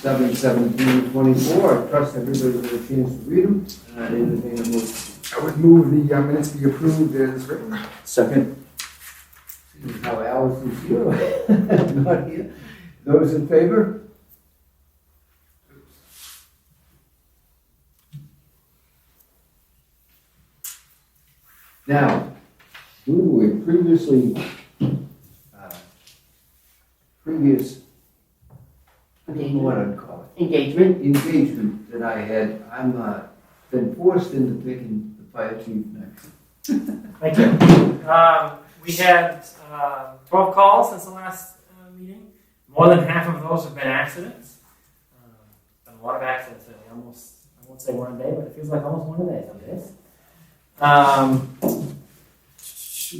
7/17/24. I trust everybody had a chance to read them. Anything I move. I would move the minutes be approved as written. Second. See how Allison's here. Not here. Those in favor? Now, due to a previous I don't know what I'd call it. Engagement that I had. I'm been forced into picking the fire chief next. Thank you. We had 12 calls since the last meeting. More than half of those have been accidents. Been a lot of accidents. I won't say one a day, but it feels like almost one a day some days.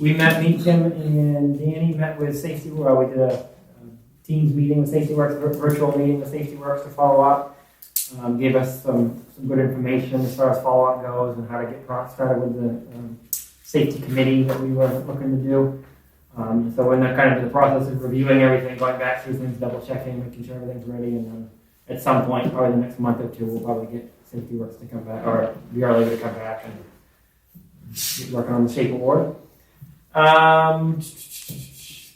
We met, me, Tim, and Danny met with Safety Works. We did a Teams meeting with Safety Works, virtual meeting with Safety Works to follow up. Gave us some good information as far as follow-up goes and how to get started with the safety committee that we were looking to do. So we're in the process of reviewing everything, going back through things, double checking, making sure everything's ready, and then at some point, probably the next month or two, we'll probably get Safety Works to come back, or we are able to come back and get working on the shape award.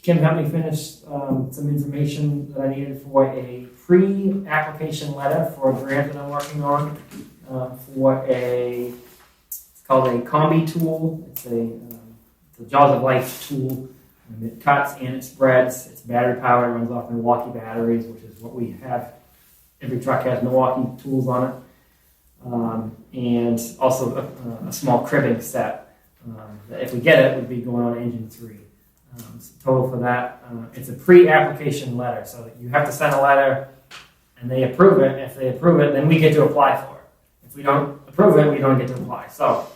Kim helped me finish some information that I needed for a pre-application letter for a grant that I'm working on for it's called a combi tool. It's a Jaws of Life tool. And it cuts and it spreads. It's battery powered, runs off Milwaukee batteries, which is what we have. Every truck has Milwaukee tools on it. And also a small cribbing set. That if we get it, would be going on engine 3. Total for that, it's a pre-application letter, so that you have to send a letter and they approve it. If they approve it, then we get to apply for it. If we don't approve it, we don't get to apply. So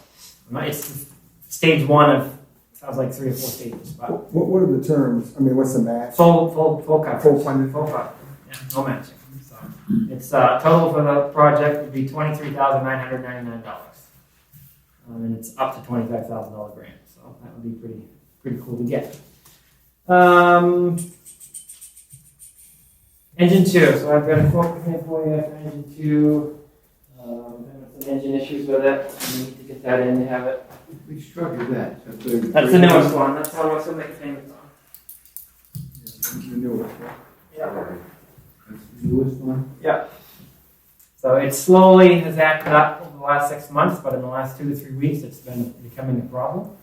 it's stage 1 of, sounds like 3 or 4 stages. But What are the terms? I mean, what's the match? full coverage. Full funded. Full coverage. Yeah, no matching. So it's total for the project would be $23,999. And it's up to $25,000 grant. So that would be pretty cool to get. Engine 2. So I've got a quote here for you for engine 2. Some engine issues with it. We need to get that in to have it. Which truck is that? That's the newest one. That's the one we're still making payments on. The newest one. Yeah. That's the newest one? Yeah. So it slowly has acted up over the last 6 months, but in the last 2 to 3 weeks, it's been becoming a problem.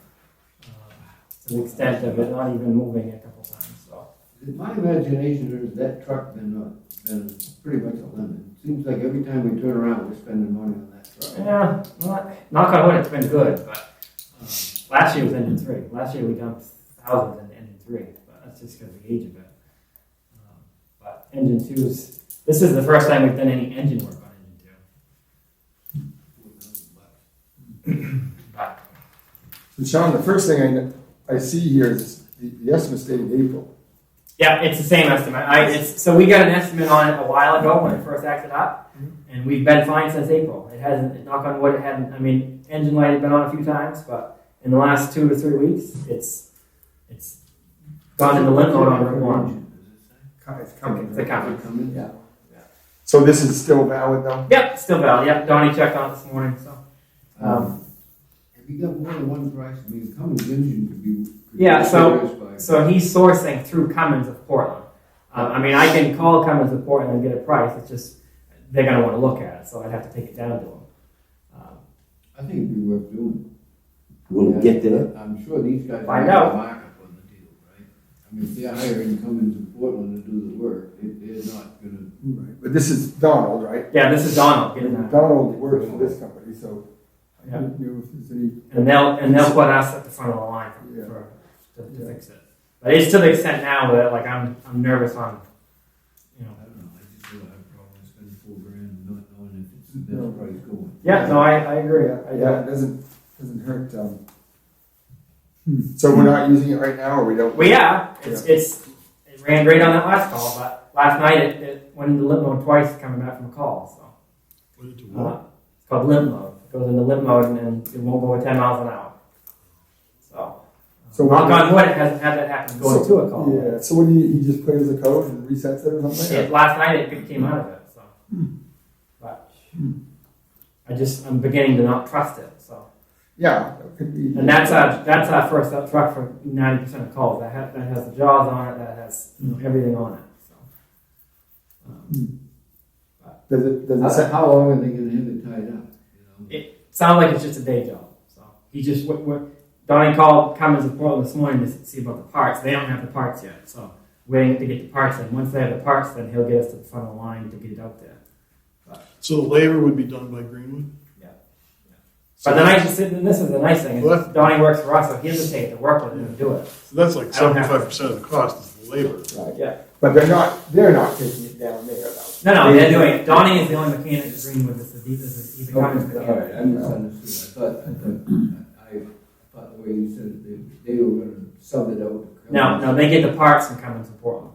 To the extent of it not even moving a couple times. So. Is it my imagination, or has that truck been pretty much a limit? It seems like every time we turn around, we're spending money on that truck. Yeah, knock on wood, it's been good, but last year was engine 3. Last year we dumped thousands into engine 3, but that's just because of the age of it. But engine 2 this is the first time we've done any engine work on engine 2. But, So Sean, the first thing I see here is the estimate dated April. yeah, it's the same estimate. So we got an estimate on it a while ago when it first acted up, and we've been fine since April. It hasn't, knock on wood, it hadn't. I mean, engine light had been on a few times, but in the last 2 to 3 weeks, it's gone into limp mode on Route 1. It's coming. It's coming. Yeah. So this is still valid though? Yep, still valid. Yep, Donnie checked on it this morning. So. Have you got more than one price? I mean, Cummins engine could be. Yeah, so he's sourcing through Cummins of Portland. I mean, I can call Cummins of Portland and get a price. It's just they're going to want to look at it, so I'd have to take it down to them. I think it'd be worth doing. Will it get there? I'm sure these guys Find have out. a markup on the deal, right? I mean, if they're hiring Cummins in Portland to do the work, they're not going to. Right. But this is Donald, right? Yeah, this is Donald getting that. Donald works for this company, so I Yeah. didn't know if there's any. And they'll put us at the front of the line to fix it. But it's to the extent now that like I'm nervous on, I don't know. I just feel I have a problem spending $4,000 not knowing if it's the best price going. Yeah, no, I agree. Yeah, it doesn't hurt. So we're not using it right now, or we don't? Well, yeah, it ran great on that last call, but last night it went into limp mode twice coming back from a call. So What did you want? it's called limp mode. It goes into limp mode and it won't go at 10 miles an hour. So knock on wood, it hasn't had that happen going to a call. Yeah. So what do he just plays the code and resets it or something? Last night it came out of it. So But I'm beginning to not trust it, so. Yeah, that could be. And that's our first up truck for 90% of calls. That has the jaws on it, that has everything on it, so. Does it say, How long are they gonna have it tied up? You know? It sounds like it's just a day job, so. He just, Donnie called Cummins in Portland this morning to see about the parts. They don't have the parts yet, so waiting to get the parts in. Once they have the parts, then he'll get us to the front of the line to get it out there. So the labor would be done by Greenwood? But the nice, and this is the nice thing, Well, is Donnie works for us, so he doesn't take the work with him and do it. So that's like I don't have 75% of the cost is the labor. right, Yeah. but they're not taking it down there though. No, they're doing it. Donnie is the only mechanic at Greenwood that's he's a Cummins All mechanic. right, I misunderstood. I thought the way you said it, they were gonna sub it out. No, they get the parts from Cummins in Portland.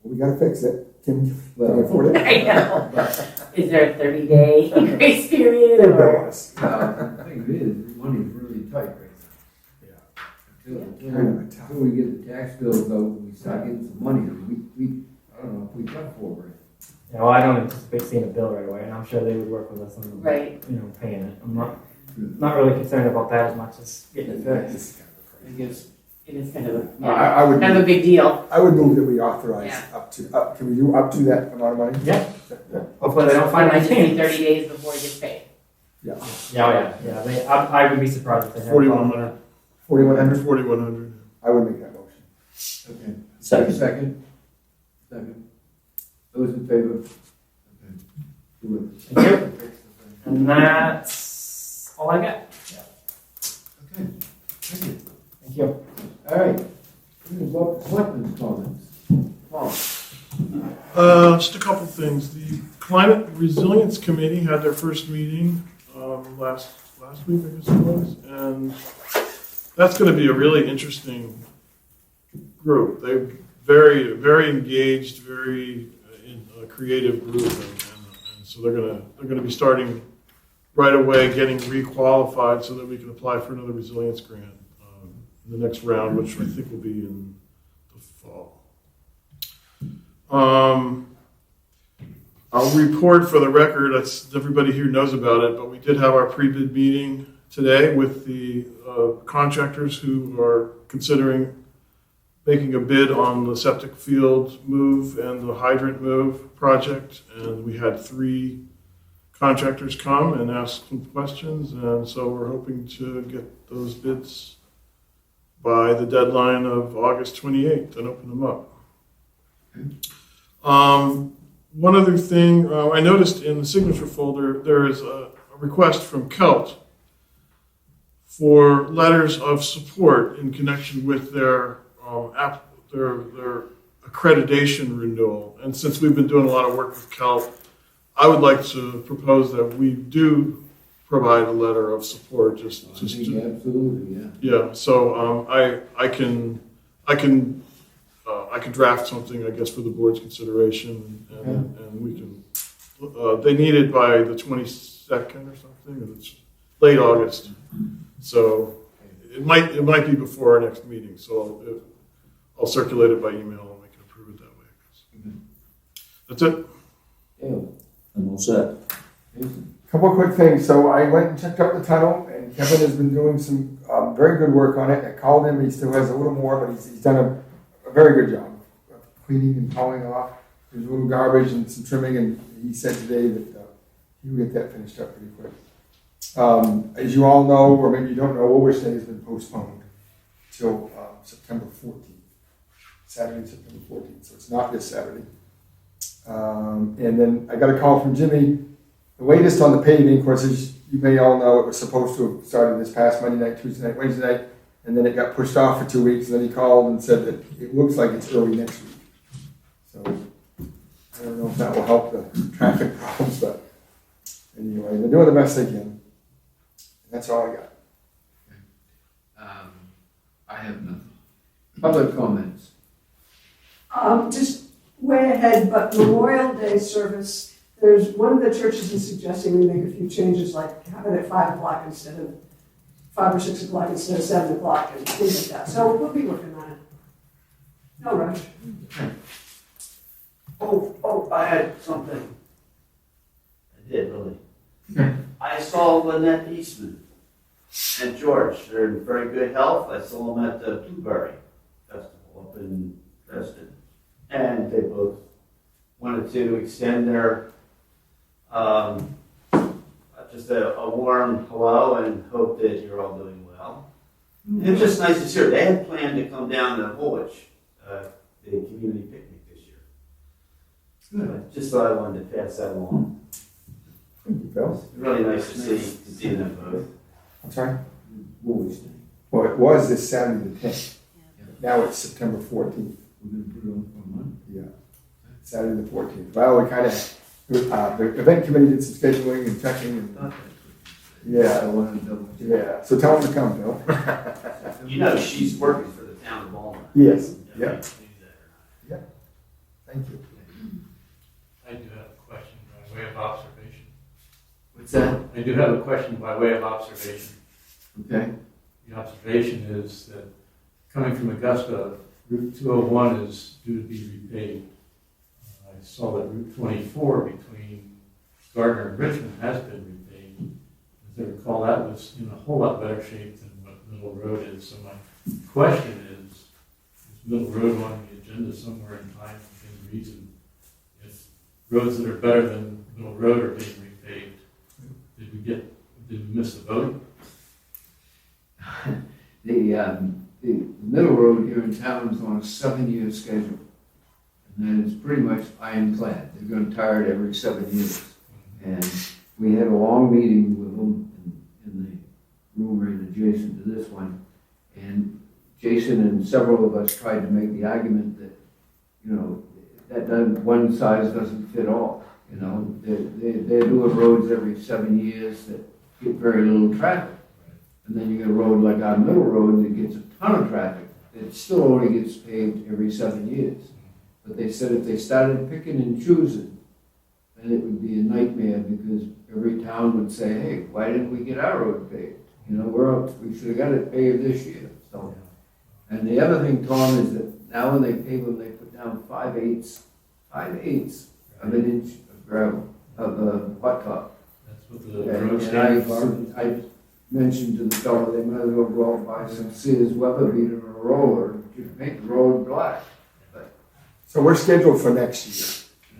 We gotta fix it. Can we Well, afford it? I know. but, Is there a 30-day grace period? They're Or? bonus. the thing is, money's really tight right now. Yeah. Until we get the tax bills out, and we start getting some money, I don't know if we got $4 grand. Yeah, well, I don't anticipate seeing a bill right away, and I'm sure they would work with us on Right. paying it. I'm not really concerned about that as much as getting it fixed. I guess it is kind of a, I would. kind of a big deal. I would move that we authorize Yeah. can we do up to that amount of money? Yeah. Hopefully they don't find It might just be anything. 30 days before it gets paid. Yeah. I would be surprised if they had. 4,100. 4,100? 4,100. I would make that motion. Okay. Second. Second. Those in favor? Okay. Do it. Thank you. And that's all I got. Okay. Thank you. Thank you. All right. Selectmen's comments. Paul. Just a couple things. The Climate Resilience Committee had their first meeting last week, I guess it was, and that's going to be a really interesting group. They're very engaged, very creative group, and so they're going to be starting right away, getting requalified so that we can apply for another resilience grant in the next round, which I think will be in the fall. I'll report for the record, everybody here knows about it, but we did have our pre-bid meeting today with the contractors who are considering making a bid on the septic field move and the hydrant move project. And we had 3 contractors come and ask some questions. And so we're hoping to get those bids by the deadline of August 28th and open them up. One other thing, I noticed in the signature folder, there is a request from CELT for letters of support in connection with their accreditation renewal. And since we've been doing a lot of work with CELT, I would like to propose that we do provide a letter of support. Absolutely, yeah. Yeah. So I can draft something, I guess, for the board's consideration, and we can. They need it by the 22nd or something, and it's late August, so it might be before our next meeting. So I'll circulate it by email, and we can approve it that way. That's it. Dale. I'm all set. Jason. Couple of quick things. So I went and checked out the tunnel, and Kevin has been doing some very good work on it. I called him. He still has a little more, but he's done a very good job of cleaning and hauling off. There's a little garbage and some trimming, and he said today that he will get that finished up pretty quick. As you all know, or maybe you don't know, Woolwich Day has been postponed till September 14th. Saturday, September 14th. So it's not this Saturday. And then I got a call from Jimmy. The latest on the paving, of course, as you may all know, it was supposed to have started this past Monday night, Tuesday night, Wednesday night, and then it got pushed off for 2 weeks, and then he called and said that it looks like it's early next week. So I don't know if that will help the traffic problems, but anyway, they're doing the best they can. And that's all I got. I have nothing. Public comments. Just way ahead, but Memorial Day service, there's one of the churches is suggesting we make a few changes, like have it at 5 o'clock instead of 5 or 6 o'clock instead of 7 o'clock and things like that. So we'll be working on it. No rush. Oh, I had something. I did, really. I saw Lynette Eastman and George. They're in very good health. I saw them at the Blueberry Festival up in Preston. And they both wanted to extend their, just a warm hello and hope that you're all doing well. It's just nice to see her. They had planned to come down to Woolwich, the community picnic this year. Good. Just thought I wanted to pass that along. Thank you, Bill. Really nice to see them both. I'm sorry? Woolwich Day. Well, it was this Saturday the 10th. Now it's September 14th. We're gonna put it on for a month. Yeah. Saturday the 14th. Well, we kind of, the event committee did some scheduling and checking and, yeah. I wanted to double check. Yeah. So tell them to come, Bill. You know, she's working for the town of Woolwich. Yes. Yeah. Yeah. Thank you. I do have a question by way of observation. What's that? I do have a question by way of observation. Okay. The observation is that coming from Augusta, Route 201 is due to be repaved. I saw that Route 24 between Gardner and Richmond has been repaved. As I recall, that was in a whole lot better shape than what Middle Road is. So my question is Middle Road on the agenda somewhere in time within reason? If roads that are better than Middle Road are being repaved, did we miss the boat? The middle road here in town is on a 7-year schedule. And then it's pretty much ironclad. They're gonna tire it every 7 years. And we had a long meeting with them in the room right adjacent to this one. And Jason and several of us tried to make the argument that, you know, one size doesn't fit all. You know, they're doing roads every 7 years that get very little traffic. And then you get a road like our middle road that gets a ton of traffic. It still only gets paved every 7 years. But they said if they started picking and choosing, then it would be a nightmare because every town would say, hey, why didn't we get our road paved? You know, we should have got it paved this year. So, and the other thing, Tom, is that now when they pave them, they put down 5/8 of an inch of gravel, of the hot top. That's what the And road standard for. I mentioned to the fellow, they might as well go out and buy some Sears weather beater or a roller, just make the road black. So we're scheduled for next year.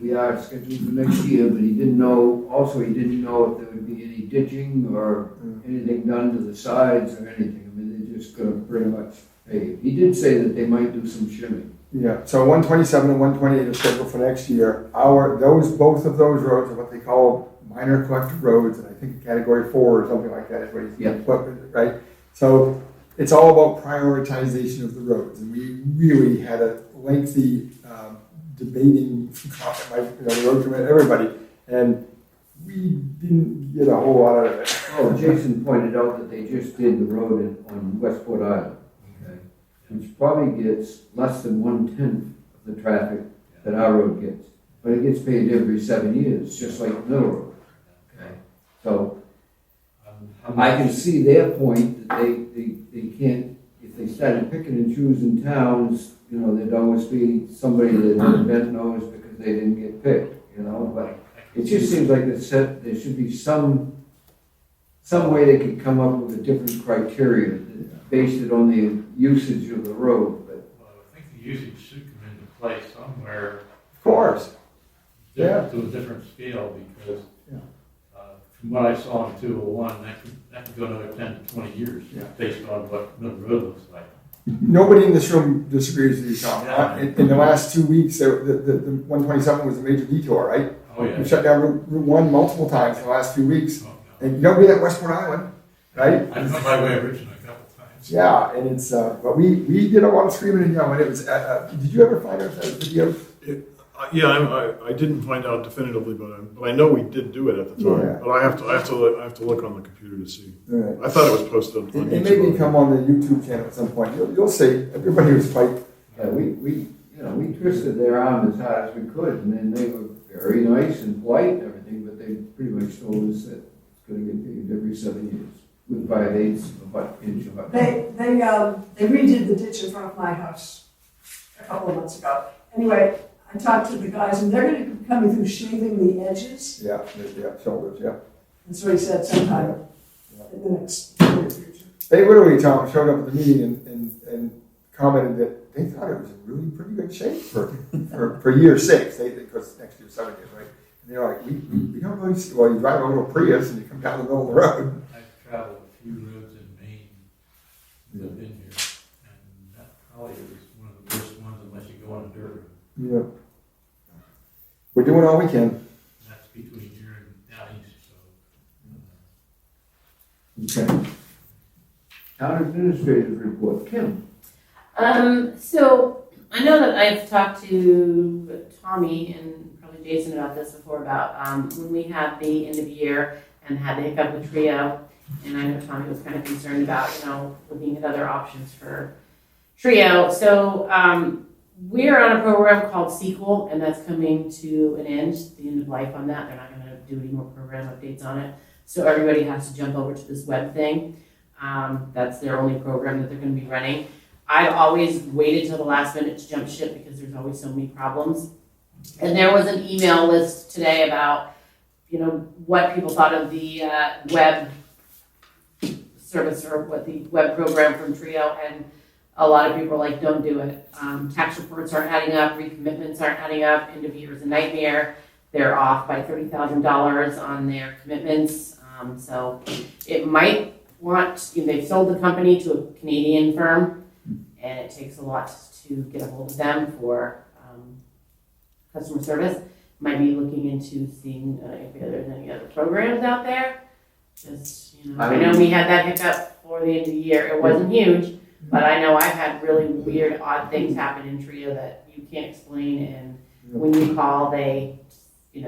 We are scheduled for next year, but he didn't know if there would be any ditching or anything done to the sides or anything. I mean, they're just gonna pretty much pave. He did say that they might do some shimming. Yeah, so 127 and 128 are scheduled for next year. Both of those roads are what they call minor collector roads, and I think category 4 or something like that is what he's, Yeah. right? So it's all about prioritization of the roads, and we really had a lengthy debating, the road committee, everybody, and we didn't get a whole lot out of it. Oh, Jason pointed out that they just did the road on Westport Island, okay? Which probably gets less than 1/10 of the traffic that our road gets. But it gets paid every 7 years, just like Middle Road, okay? So I can see their point that they can't, if they started picking and choosing towns, you know, there'd always be somebody that had bent nose because they didn't get picked, you know, but it just seems like there should be some way they could come up with a different criteria based it on the usage of the road, but. Well, I think the usage should come into play somewhere. Of course. Yeah. To a different scale, because Yeah. from what I saw in 201, that could go another 10 to 20 years, Yeah. based on what Middle Road looks like. Nobody in this room disagrees with you, Tom. Yeah. In the last 2 weeks, the 127 was a major detour, right? Oh, yeah. We shut down Route 1 multiple times in the last few weeks. Oh, And you don't be at Westport Island, right? I've come by way of Richmond a couple times. Yeah, and it's, but we did a lot of screaming and yelling. It was, did you ever find out that video? Yeah, I didn't find out definitively, but I know we did do it at the time. Yeah. But I have to look on the computer to see. Right. I thought it was posted on It may YouTube. become on the YouTube channel at some point. You'll see. Everybody was quite, Yeah, we twisted their arm as hard as we could, and then they were very nice and polite and everything, but they pretty much told us that it's gonna get paid every 7 years, with 5/8 of an inch of. They redid the ditch in front of my house couple of months ago. Anyway, I talked to the guys, and they're gonna be coming through shaving the edges. Yeah, shoulders, yeah. That's what he said sometime in the next near future. They literally, Tom, showed up at the meeting and commented that they thought it was in really pretty good shape for year 6, because next year's 7 years, right? And they're like, we don't really see, well, you drive a little Prius and you come down the middle of the road. I've traveled a few roads in Maine since I've been here, and that probably was one of the worst ones unless you go on a dirt road. Yeah. We're doing all we can. And that's between here and down east, so. Okay. Town administrative report, Kim. So I know that I've talked to Tommy and probably Jason about this before about when we had the end of year and had the hiccup with Trio, and I know Tommy was kind of concerned about, looking at other options for Trio. So we're on a program called Sequel, and that's coming to an end, the end of life on that. They're not going to do any more program updates on it. So everybody has to jump over to this web thing. That's their only program that they're going to be running. I've always waited till the last minute to jump ship because there's always so many problems. And there was an email list today about, what people thought of the web service or what the web program from Trio, and a lot of people are like, don't do it. Tax reports aren't adding up, recommitments aren't adding up, end of year is a nightmare. They're off by $30,000 on their commitments. So it might they've sold the company to a Canadian firm, and it takes a lot to get a hold of them for customer service. Might be looking into seeing if there's any other programs out there. Just, I know we had that hiccup for the end of the year. It wasn't huge, but I know I've had really weird, odd things happen in Trio that you can't explain, and when you call, they, I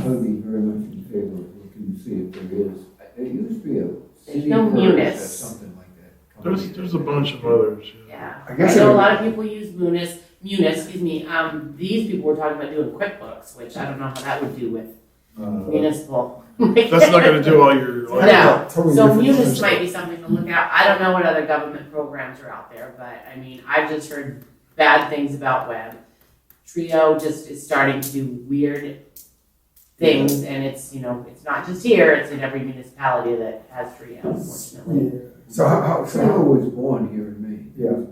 would be very much in favor of looking to see if there is. There used to be a There's no city Munis. or something like that. There's a bunch of others. Yeah, I I guess know it- a lot of people use Munis, excuse me. These people were talking about doing QuickBooks, which I don't know how that would do with municipal. That's not going to do all your. No. Totally So different Munis system. might be something to look at. I don't know what other government programs are out there, but I mean, I've just heard bad things about web. Trio just is starting to do weird things, and it's it's not just here; it's in every municipality that has Trio, unfortunately. Yeah. So how Trio was born here in Maine. Yeah.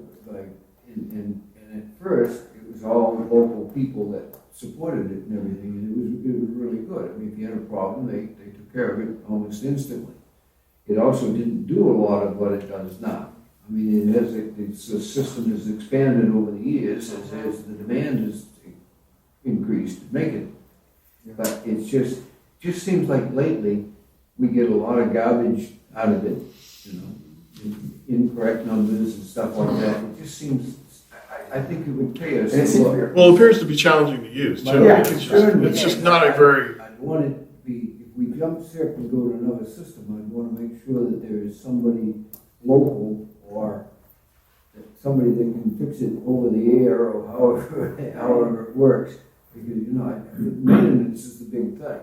And at first, it was all the local people that supported it and everything, and it was really good. I mean, if you had a problem, they took care of it almost instantly. It also didn't do a lot of what it does now. I mean, the system has expanded over the years as the demand has increased to make it. But it's just seems like lately, we get a lot of garbage out of it, incorrect numbers and stuff like that. It just seems, I think it would pay us And it to seems look. weird. Well, it appears to be challenging to use too. Yeah. It's just not a very. I'd want it to be, if we jump ship and go to another system, I'd want to make sure that there is somebody local or somebody that can fix it over the air or however it works. Because, maintenance is the big thing.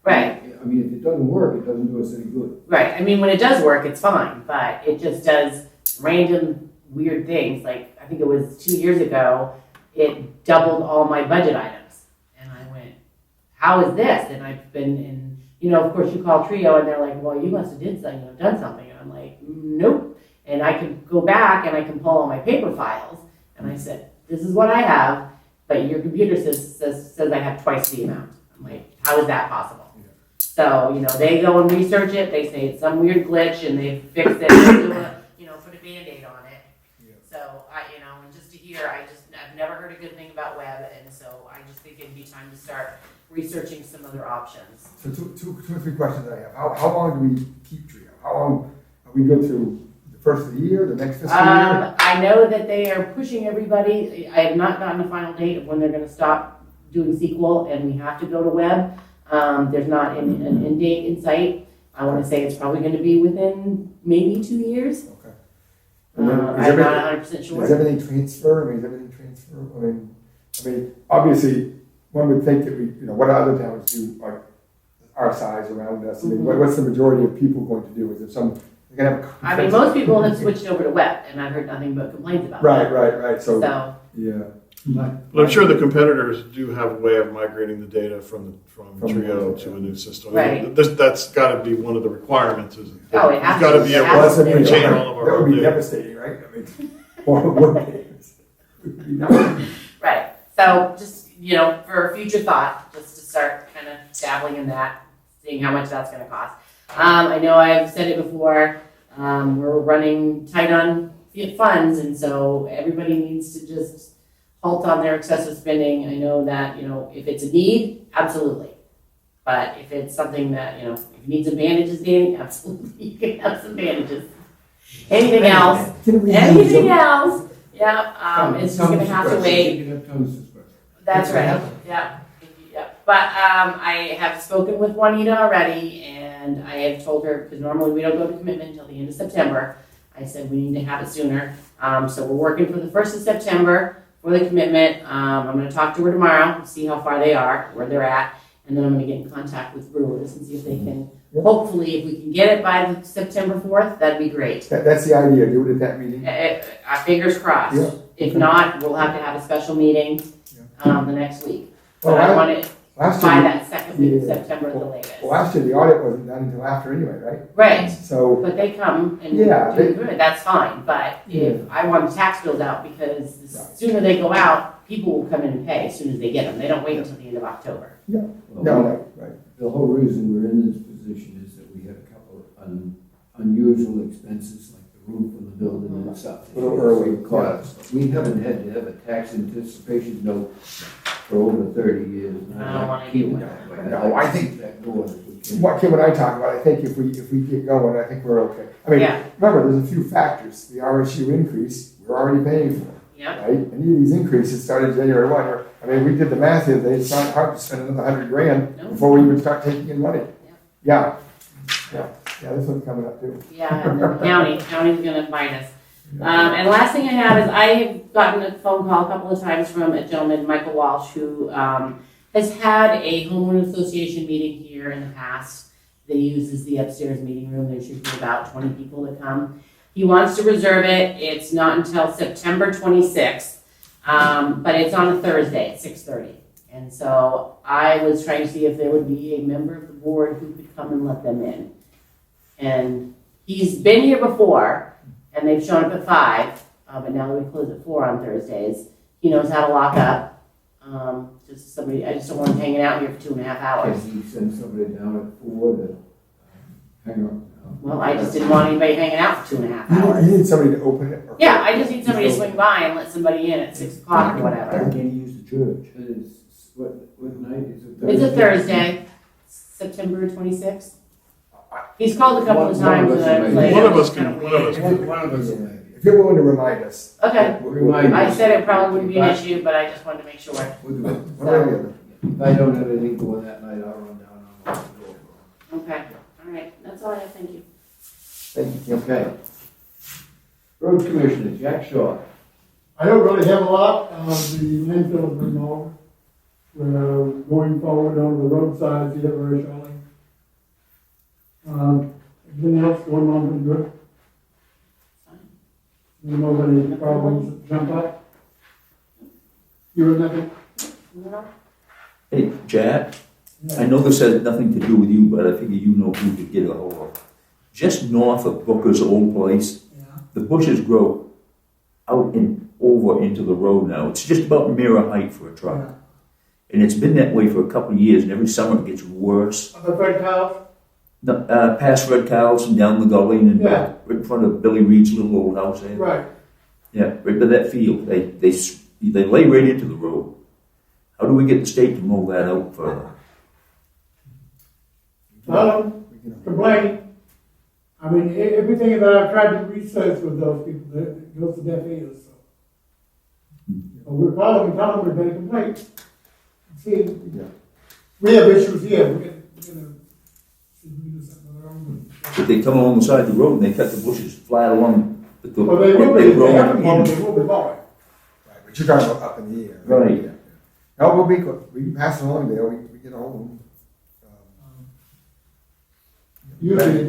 Right. I mean, if it doesn't work, it doesn't do us any good. Right. I mean, when it does work, it's fine, but it just does random weird things. Like, I think it was 2 years ago, it doubled all my budget items. And I went, how is this? And I've been in, of course you call Trio and they're like, well, you must have done something. And I'm like, nope. And I can go back and I can pull all my paper files. And I said, this is what I have, but your computer says I have twice the amount. I'm like, how is that possible? So, they go and research it, they say it's some weird glitch, and they fix it, and put a Band-Aid on it. Yeah. So, and just to hear, I've never heard a good thing about web, and so I just think it'd be time to start researching some other options. So two or three questions I have. How long do we keep Trio? How long are we good through the first of the year, the next fiscal year? I know that they are pushing everybody. I have not gotten a final date of when they're gonna stop doing SQL, and we have to go to web. There's not an end date in sight. I want to say it's probably going to be within maybe 2 years. Okay. I'm not 100% sure. Does everything transfer? Is everything transfer? I mean, obviously, one would think that what other towns do, like our size around us. I mean, what's the majority of people going to do? Is there some? They're gonna have. I mean, most people have switched over to web, and I've heard nothing but complaints about Right, that. right, right. So So yeah. But I'm sure the competitors do have a way of migrating the data from Trio to a new system. Right. That's gotta be one of the requirements, is Oh, it has you've gotta to be be. able It has to to be. retain all of That our would be data. devastating, right? I mean, all the work days. It would be nuts. Right, so just, for future thought, just to start kind of dabbling in that, seeing how much that's gonna cost. I know I've said it before, we're running tight on funds, and so everybody needs to just halt on their excessive spending. I know that, if it's a need, absolutely. But if it's something that, if you need some bandages, Danny, absolutely, you can have some bandages. Anything else, Can we use anything them? else, it's just gonna have to wait. You can have Thomas's question. That's right, yeah. But I have spoken with Juanita already, and I have told her, because normally we don't go to commitment until the end of September. I said we need to have it sooner. So we're working for the 1st of September for the commitment. I'm gonna talk to her tomorrow, see how far they are, where they're at, and then I'm gonna get in contact with Brewers and see if they can, hopefully, if we can get it by the September 4th, that'd be great. That's the idea, do it at that meeting. Our fingers crossed. Yeah. If not, we'll have to have a special meeting, the next week. Well, But I want it Last by year, that second week of Yeah. September at the latest. well, last year the audit wasn't done until after anyway, right? Right, So, but they come and Yeah, do they- good, that's fine, but if I want the tax bills out, because the sooner they go out, people will come in and pay as soon as they get them, they don't wait until the end of October. no, right. The whole reason we're in this position is that we had a couple of unusual expenses, like the roof on the building and stuff. A little early, So it caught us. We haven't had to have a tax anticipation note for over 30 years. and I I'd don't like wanna to keep do it that. that way. No, I'd like I to think- keep that going if we can. What Kim and I talk about, I think if we get going, I think we're okay. I mean, Yeah. remember, there's a few factors. The RSU increase, we're already paying for, Yeah, right? Any of these increases started January 1. I mean, we did the math the other day, it's not hard to spend another $100,000 No. before we even start taking in money. Yeah, this one's coming up too. yeah, and the county's gonna bite us. And last thing I have is I have gotten a phone call a couple of times from a gentleman, Michael Walsh, who has had a homeowner association meeting here in the past. They uses the upstairs meeting room. There should be about 20 people to come. He wants to reserve it. It's not until September 26th, but it's on a Thursday at 6:30. And so I was trying to see if there would be a member of the board who could come and let them in. And he's been here before, and they've shown up at 5, but now that we close at 4 on Thursdays, he knows how to lock up. I just don't want him hanging out here for 2.5 hours. Can he send somebody down at 4 to hang up? Well, I just didn't want anybody hanging out for 2.5 You hours. need somebody to open it. or- Yeah, I just need somebody to swing by and let somebody in at 6 o'clock or Why whatever. can't you use the church? It is, what night is it? It's a Thursday, September 26th. He's called a couple of times and I was like. One of us "That's kinda can- one of weird." us One of us will maybe. If you're willing to remind us. Okay, Remind I us. said it probably wouldn't be an issue, but I just wanted to make sure. We'll do it. One way or the other. If I don't have anything going that night, I'll run down and I'll lock the door. Okay, all right, that's all I have, thank you. Thank you, Kim. Okay. Road Commissioner, Jack Shaw. I don't really have a lot. The landfill has been mowed. We're going forward on the roadsides here very shortly. Everything else going on pretty good. You know, any problems that jump up? You or nothing? Hey, Jack, I know this has nothing to do with you, but I figure you know who to get a hold of. Just north of Booker's old place, Yeah. the bushes grow out and over into the road now. It's just about mirror height for a truck. And it's been that way for a couple of years, and every summer it gets worse. On the red cows? Past Red Cows and down the gully and then Yeah. right in front of Billy Reed's little old house there. Right. Yeah, right by that field. They lay right into the road. How do we get the state to mow that out further? Complain. I mean, everything that I've tried to research with those people, it goes to deaf ears, so. But we're calling and telling them we're going to complain. See, we have issues here, we're gonna see if we can do something with our own. If they come along the side of the road and they cut the bushes flat along, but the, Well, they will be, they if grow they have to mow, in. they will be mowing. Right, but you're talking about up in the air. Right. Yeah. No, we'll be, we can pass it along there, we get a hold of them. Usually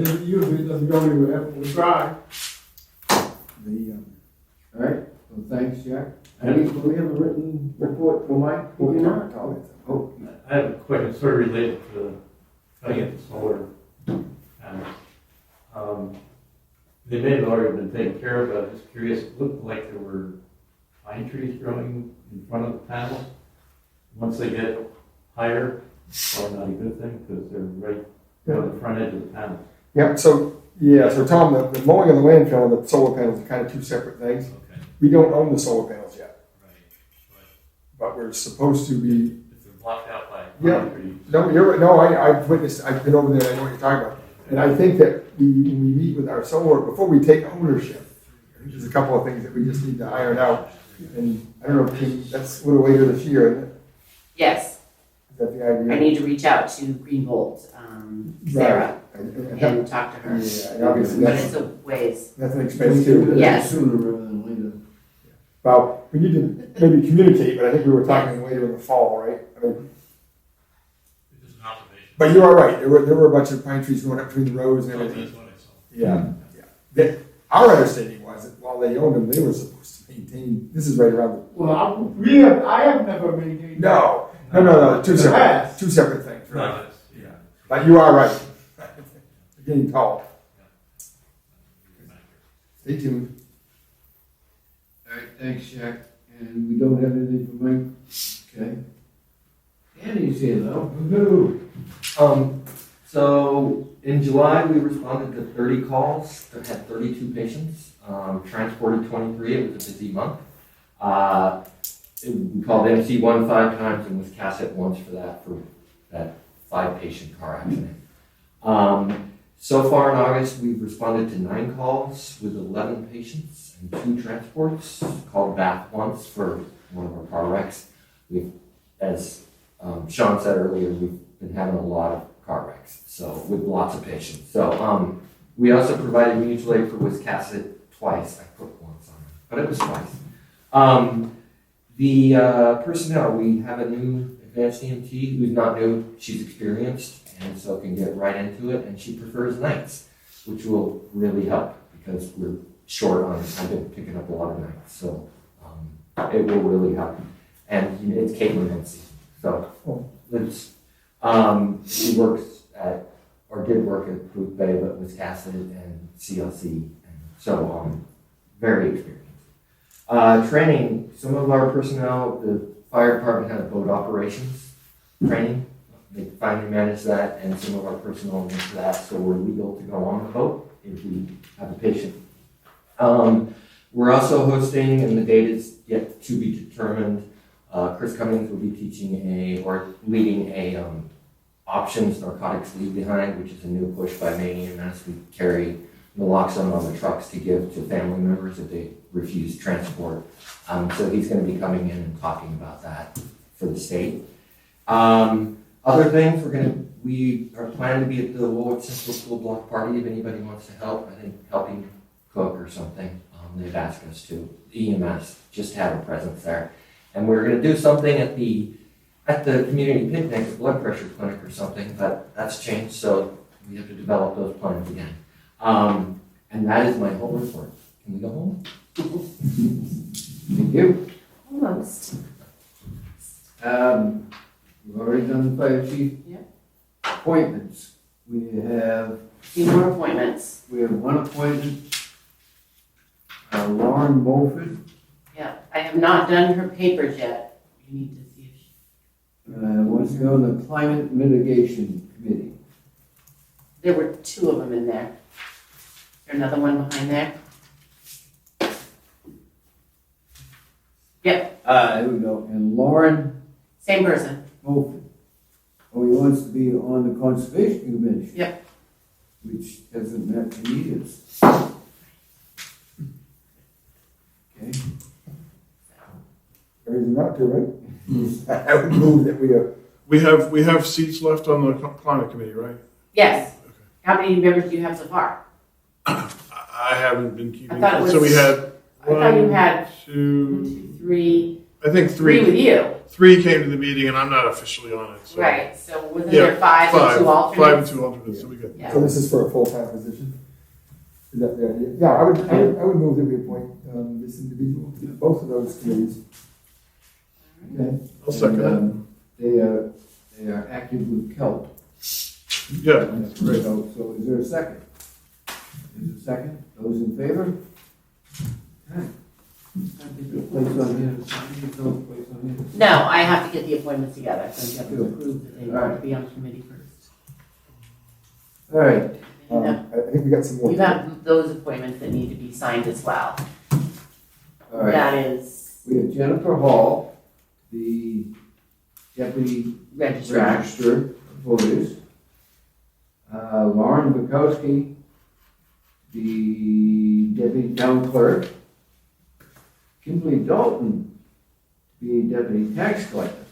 it doesn't go anywhere, we try. The, All right, well, thanks, Jack. Do we have a written report for Mike? We do not. Oh, I have a question sort of related to cutting at the solar panels. They may have already been taken care of, but I'm just curious, it looked like there were pine trees growing in front of the panels. Once they get higher, it's probably not a good thing because they're right on the front edge of the panel. Yeah, so Tom, the mowing of the landfill and the solar panels are kind of two separate things. Okay. We don't own the solar panels yet, Right. but we're supposed to be. If they're blocked out by Yeah. pine trees. No, I've witnessed, I've been over there, I know what you're talking about. And I think that when we meet with our solar, before we take ownership, I think there's a couple of things that we just need to iron out. And I don't know, Kim, that's a little later this year, isn't it? Yes, Is that the I idea? need to reach out to Greenbolt, Sarah, And and talk to her. yeah, and obviously But that's, it's a ways. that's an we expense can too. do that Yes. sooner rather than later. Well, we need to maybe communicate, but I think we were talking later in the fall, right? I mean, It's just an observation. but you are right, there were a bunch of pine trees going up between the rows and everything. That's what I saw. Yeah. Our understanding was that while they owned them, they were supposed to maintain, this is right around the. Well, I have never maintained. No, two In the past. separate things, No, right? that's- yeah. But you are right. You're getting tall. Stay tuned. All right, thanks, Jack. And we don't have anything for Mike? Okay. Andy's here though. Woo-hoo. So in July, we responded to 30 calls that had 32 patients, transported 23. It was a busy month. We called MC1 5 times and was CASET once for that 5-patient car accident. So far in August, we've responded to 9 calls with 11 patients and 2 transports. Called back once for one of our car wrecks. As Sean said earlier, we've been having a lot of car wrecks, so with lots of patients. So we also provided mutual aid for Wiscasset twice. I put once on it, but it was twice. The personnel, we have a new advanced EMT who's not new. She's experienced and so can get right into it, and she prefers nights, which will really help because we're short on. I've been picking up a lot of nights, so it will really help. And you know, it's Caitlin Nancy, so it's. She works at, or did work at Booth Bay, but was casted and CLC, and so very experienced. Training, some of our personnel, the fire department had a boat operations training. They finally managed that, and some of our personnel went to that, so we're legal to go on the boat if we have a patient. We're also hosting, and the date is yet to be determined. Chris Cummings will be teaching leading a options narcotics leave behind, which is a new push by Maine EMS. We carry naloxone on the trucks to give to family members if they refuse transport. So he's going to be coming in and talking about that for the state. Other things, we are planning to be at the Woolwich Central School block party if anybody wants to help. I think helping cook or something. They've asked us to. EMS just have a presence there. And we're going to do something at the community picnic, the blood pressure clinic or something, but that's changed, so we have to develop those plans again. And that is my whole report. Can we go home? Thank you. Almost. We've already done the fire chief. Yep. Appointments. We have A few more appointments. one appointment. Lauren Beaufort, Yeah, I have not done her papers yet. You need to see if she. wants to be on the climate mitigation committee. There were 2 of them in there. Is there another one behind there? Yep, Here we go. And Lauren same person. Beaufort. Oh, he wants to be on the conservation commission. Yep. Which hasn't met for years. Okay. There is not to, right? I would move that We have seats left on the climate committee, right? Yes. How many members do you have so far? I haven't been keeping. I thought it was- So we had I thought you one, had 1, 2, 2, 3. I think 3 with three. you. 3 came to the meeting, and I'm not officially on it. So. Right, so wasn't Yeah, there 5 and 2 alternates? 5 and 2 alternates. So we got. Yeah. So this is for a full-time position? Is that the idea? Yeah, I would move that we appoint, this individual to both of those committees. Okay. I'll second it. They are active with Kelp. Yeah. That's great. So is there a second? Is there a second? Those in favor? Okay. Place on here, place on here. No, I have to get the appointments together, so you have to approve that they want to be on the committee first. All right, I think we got some more. You have those appointments that need to be signed as well. all right. That is We have Jennifer Hall, the deputy registrar. register of voters. Lauren Bukowski, the deputy town clerk. Kimberly Dalton, to be deputy tax collector.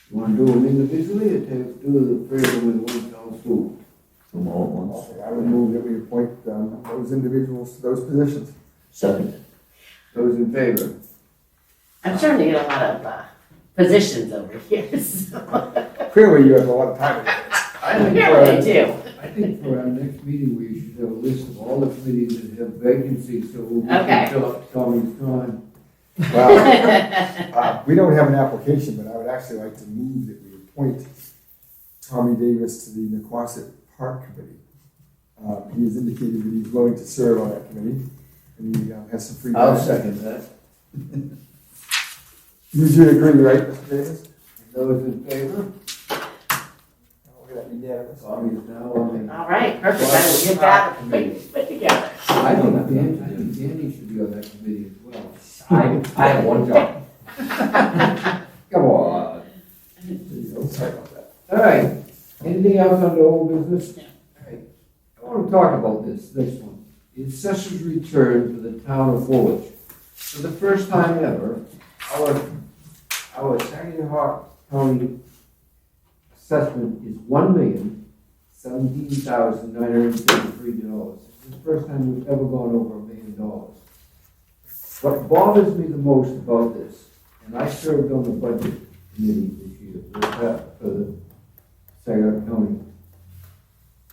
You want to do them individually or do the three of them in one fell swoop? From all at once. Okay, I would move that we appoint, those individuals to those positions. Second. Those in favor? I'm starting to get a lot of positions over here, so. Clearly, you have a lot of time. I think Apparently do. I think for our next meeting, we should have a list of all the committees that have vacancies, so we Okay. can fill up Tommy's time. Well, we don't have an application, but I would actually like to move that we appoint Tommy Davis to the Nequasit Park Committee. He has indicated that he's willing to serve on that committee, and he has some free time. I'll second that. You do agree, right, Mr. Davis? Those in favor? Look at that unanimous. Tommy's now on the. All right, perfect. I will get that put together. I think Danny should be on that committee as well. I have one job. Come on. Sorry about that. All right, anything else on the old business? All right, I want to talk about this one. The assessor's return for the town of Woolwich. For the first time ever, our Saginaw County assessment is $1,017,973. It's the first time we've ever gone over $1 million. What bothers me the most about this, and I served on the budget committee this year for the Saginaw County.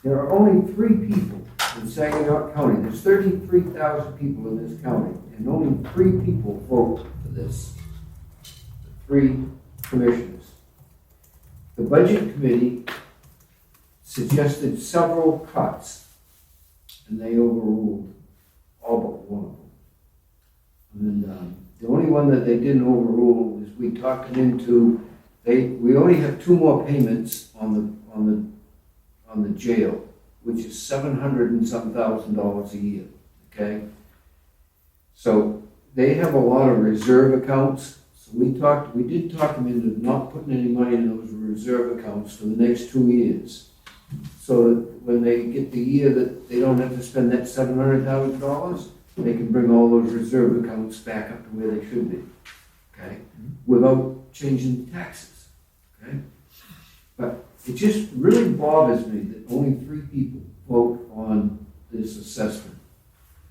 There are only 3 people in Saginaw County. There's 33,000 people in this county, and only 3 people vote for this. The 3 commissioners. The budget committee suggested several cuts, and they overruled all but one of them. And the only one that they didn't overrule is we talked it into. We only have 2 more payments on the jail, which is $700 and some thousand a year. Okay, so they have a lot of reserve accounts. So we did talk them into not putting any money in those reserve accounts for the next 2 years, so that when they get the year that they don't have to spend that $700,000, they can bring all those reserve accounts back up to where they should be, okay, without changing taxes, okay? But it just really bothers me that only 3 people vote on this assessment.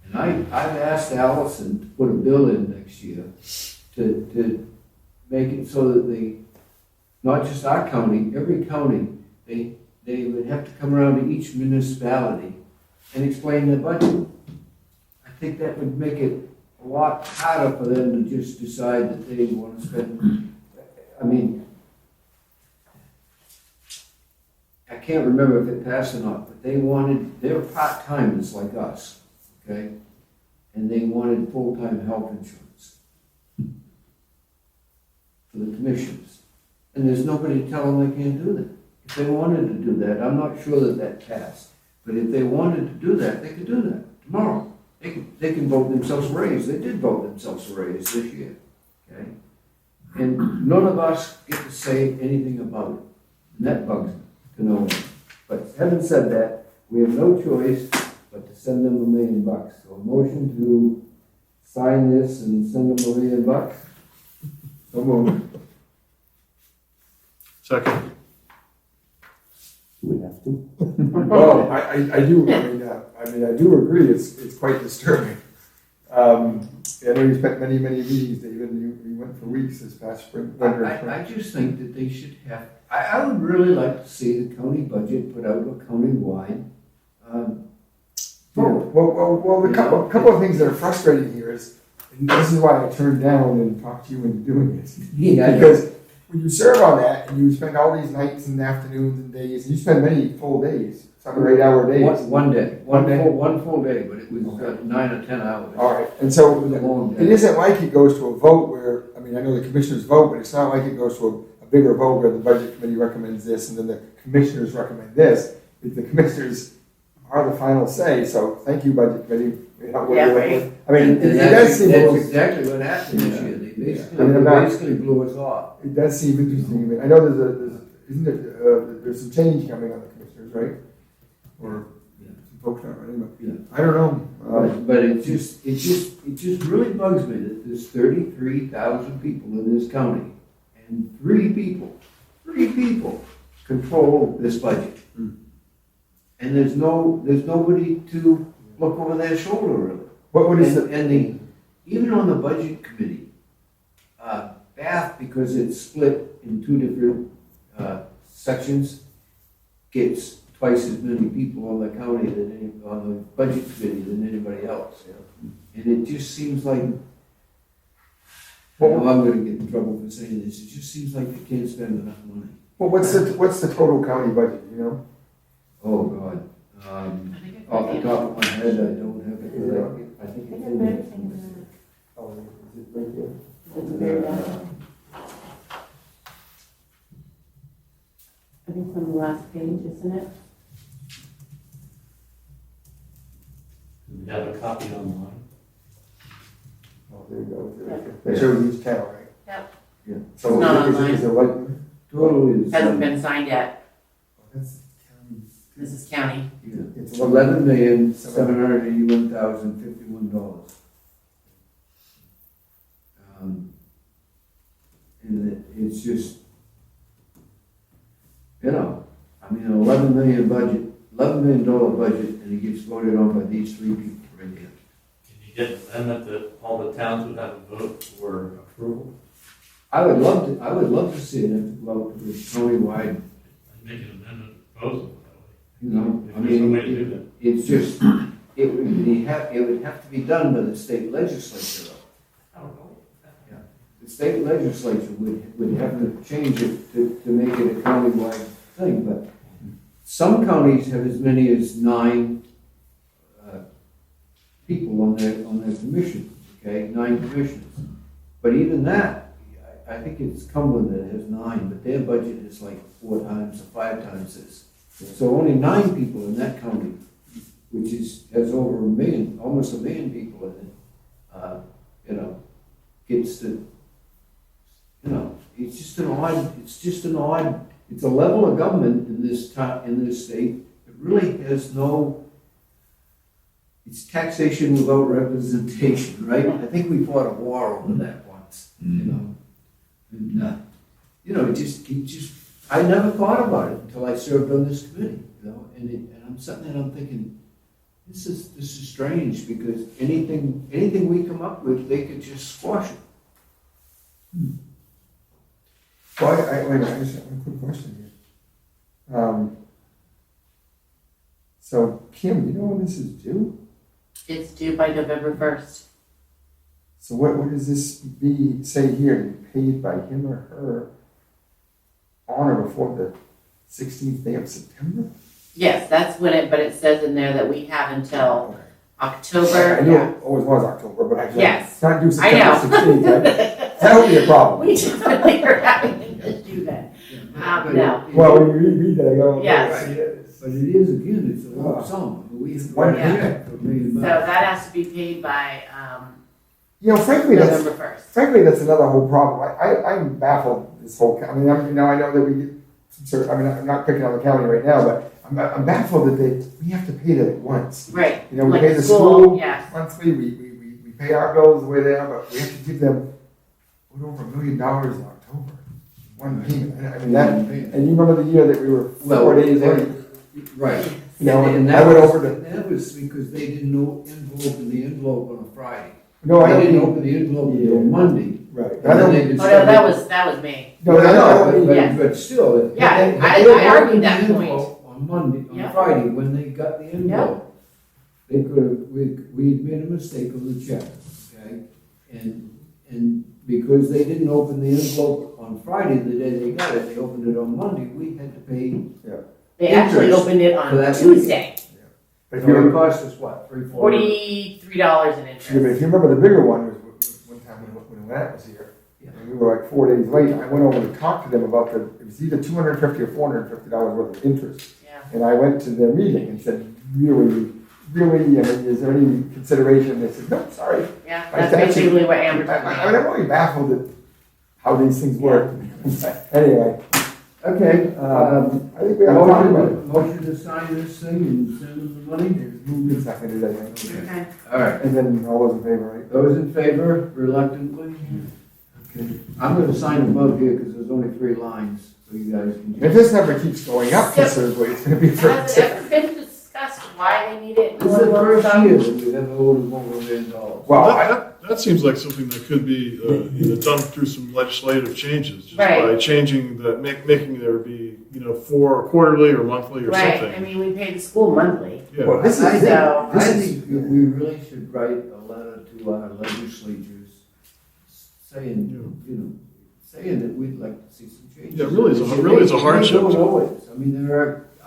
And I've asked Allison to put a bill in next year to make it so that not just our county, every county, they would have to come around to each municipality and explain their budget. I think that would make it a lot harder for them to just decide that they want to spend. I mean, I can't remember if it passed or not, but they're part-timers like us, okay? And they wanted full-time health insurance for the commissioners. And there's nobody to tell them they can't do that. If they wanted to do that, I'm not sure that passed, but if they wanted to do that, they could do that tomorrow. They can vote themselves a raise. They did vote themselves a raise this year, okay? And none of us get to say anything about it. And that bugs me to no one. But having said that, we have no choice but to send them $1 million. So a motion to sign this and send them $1 million. So moved. Second. Do we have to? Well, I do, I do agree, it's quite disturbing. I know you spent many meetings, David, and you went for weeks this past spring. I just think that they should have, I would really like to see the county budget put out a county-wide Well, the couple of things that are frustrating here is, and this is why I turned down and talked to you into doing it. Yeah, Because when you serve on that and you spend all these nights and afternoons and days, and you spend many full days, 7 or 8 hour days. one day, One day? one full day, but it was 9 or 10 hours. All right, and so It was a long it day. isn't like it goes to a vote where, I mean, I know the commissioners vote, but it's not like it goes to a bigger vote where the budget committee recommends this and then the commissioners recommend this. The commissioners are the final say, so thank you, budget committee. You know, Yeah, right. I mean, And it does that's seem a little, exactly what happened this year. They I mean, I'm they not- basically blew us off. it does seem interesting. I mean, I know isn't it, there's some change coming on the commissioners, right? Or some folks not running, but Yeah. I don't know. But it just really bugs me that there's 33,000 people in this county, and three people control this budget. And there's nobody to look over their shoulder, really. What is And, even on the budget committee, Bath, because it's split in two different, sections, gets twice as many people on the county on the budget committee than anybody else. And it just seems like, I know I'm gonna get in trouble for saying this, it just seems like they can't spend enough money. Well, what's the total county budget, you know? Oh, God. I think it's Off the top of my head, I don't have it. I think it's in there. Oh, is it right there? I think it's on the last page, isn't it? We have a copy online. Oh, there you go. They show each town, right? Yep. Yeah. So It's not is it like, Total is. Hasn't been signed yet. that's county. This is county. Yeah. It's $11,781,051. And it's just, I mean, an $11 million budget, $11 million budget, and it gets voted on by these three people right here. Can you get an amendment that all the towns would have a vote for approval? I would love to see it go out to the countywide, I'd make an amendment proposal that way. I If there's a mean, way to do that. it's just, it would have to be done by the state legislature, though. I don't know. The state legislature would have to change it to make it a countywide thing, but some counties have as many as 9 people on their commission, okay, 9 commissioners. But even that, I think it's Cumberland that has 9, but their budget is like 4 times or 5 times this. So only 9 people in that county, which has over 1 million, almost 1 million people in it, gets to, it's just an odd, it's a level of government in this state that really has no, it's taxation without representation, right? I think we fought a war over that once, And, it just, I never thought about it until I served on this committee, and I'm sitting there and I'm thinking, this is strange, because anything we come up with, they could just squash it. Well, wait a minute, I just have a quick question here. So Kim, you know when this is due? It's due by November 1st. So what does this say here, to be paid by him or her on or before the 16th day of September? Yes, that's when but it says in there that we have until Okay. October. I knew it always was October, but actually, Yes. it's not due I know. September 16th, right? That would be a problem. We definitely are having to do that. But No. Well, when you read that, I go, Yes. right, it is. But it is, again, it's a lump sum. We have One to payment. pay for $1 million So that has to be paid by Frankly, November 1st. that's another whole problem. I'm baffled this whole, I mean, I know that we get some sort of, I mean, I'm not picking on the county right now, but I'm baffled that we have to pay that at once. Right. You know, we Like pay the school, school yes. monthly, we pay our bills the way they are, but we have to give them over $1 million in October. One payment. I mean, that, and you remember the year that we were 4 days late? Right. You know, And I went over to, that was because they didn't open the envelope on a Friday. no, I They didn't don't, open the envelope until Monday. right. And then they Oh, no, discovered- that was me. No, Yes. but still. if Yeah, they- if I they opened argued the that point. envelope on Monday, on Yeah. Friday, when they got the envelope, they could have, we had made a mistake on the check, okay? And because they didn't open the envelope on Friday, the day they got it, they opened it on Monday, we had to pay. They actually Interest opened it for that on Tuesday, But if So it you, cost us what, $3, $4? $43 in if interest. you remember the bigger one was one time when Matt was here. Yeah. And we were like 4 days late. I went over to talk to them about it was either $250 or $450 worth of interest. Yeah. And I went to their meeting and said, really, I mean, is there any consideration? They said, no, sorry. Yeah, I that's said, basically what Amber I told me. mean, I'm really baffled at how these things work. Anyway, Okay, I think we have to talk about it. motion to sign this thing and send them the money? Moved and seconded, I think. Okay. All right, And then all those in favor, right? those in favor reluctantly? Okay, I'm gonna sign above here because there's only 3 lines, so you guys can. If this number keeps going up considerably, it's gonna be for. Has it ever been discussed why they need it? This is the first year that we've ever ordered $1 million. Well, That seems like something that could be, done through some legislative changes, just Right. by changing making there be, for quarterly or monthly or Right, something. I mean, we pay the school monthly. well, Yeah, this I is, think, So- I think that we really should write a letter to our legislatures saying that we'd like to see some changes. Yeah, really is a hardship. They don't always. I mean,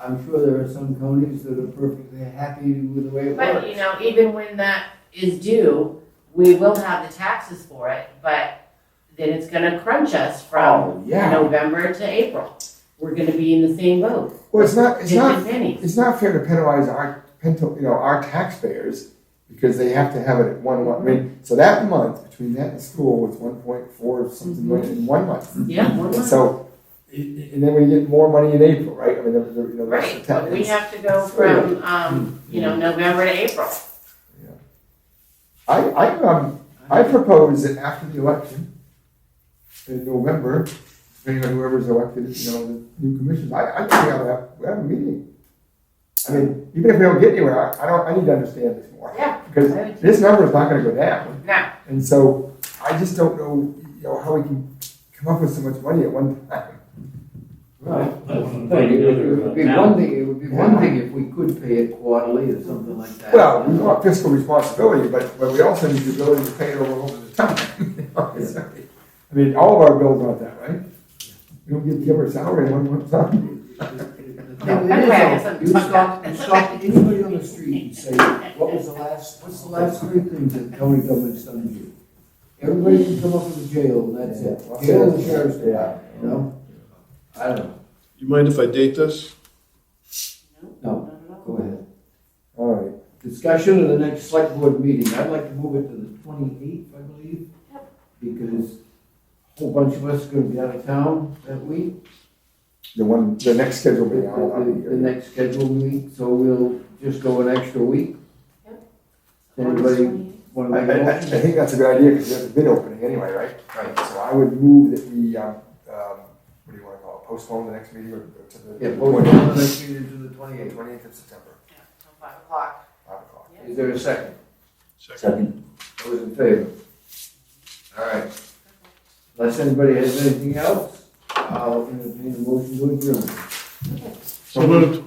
I'm sure there are some counties that are perfectly happy with the way it But, works. even when that is due, we will have the taxes for it, but then it's gonna crunch us oh, from yeah. November to April. We're gonna be in the same boat, Well, it's not pinching pennies. It's not fair to penalize our taxpayers because they have to have it at 1 month. I mean, so that month between that and school was 1.4 something million in 1 month. Yeah, one And month. so, and then we get more money in April, right? I mean, the Right, extra but we tax. have to go from, November to April. I propose that after the election in November, depending on whoever's elected, the new commissions, I think we have a meeting. I mean, even if we don't get anywhere, I need to understand this more. Yeah. Because this number is not gonna go down. No, And so I just don't know, how we can come up with so much money at one time. Right. It would be one thing if we could pay it quarterly or something like that. Well, we want fiscal responsibility, but we also need the ability to pay it over the time. I mean, all of our bills aren't that, right? We don't give our salary in 1 month's time. The thing is, you stop anybody on the street and say, what's the last 3 things that county government's done to you? Everybody can come up with a jail, and that's it. Yeah. Jail and the sheriff's Yeah. department, I don't know. You mind if I date this? No, go ahead. All right. Discussion of the next select board meeting, I'd like to move it to the 28th, I believe, because a whole bunch of us are gonna be out of town that week. The next schedule meeting, I'll be The here. next scheduled week, so we'll just go an extra week. Anybody want to I make a motion? think that's a good idea because there's a bid opening anyway, right? Right. So I would move that we, what do you want to call it, postpone the next meeting or to the. Yeah, we'll go on the next meeting to the 28th. 28th of September, Yeah, till 5 o'clock. 5 o'clock. Is there a second? Second. Those in favor? All right. Unless anybody has anything else, I'll entertain a motion to adjourn. So moved.